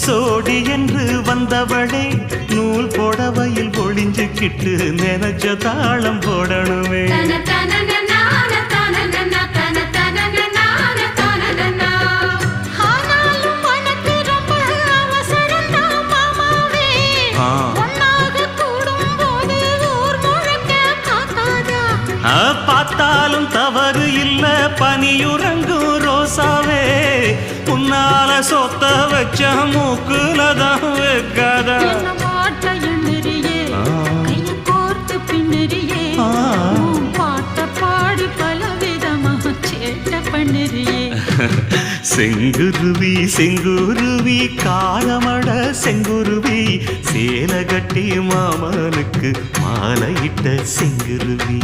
சோடி என்று வந்தவளே நூல் புடவையில் ஒளிஞ்சுக்கிட்டு நினைச்ச தாளம் போடணுமே. பார்த்தாலும் தவறு இல்ல பனியுறங்கும் ரோசாவே உன்னால சொத்த வச்ச மூக்குலதான் வைக்காதா. செங்குருவி செங்குருவி காலமட செங்குருவி சேல கட்டி மாமனுக்கு மாலையிட்ட செங்குருவி.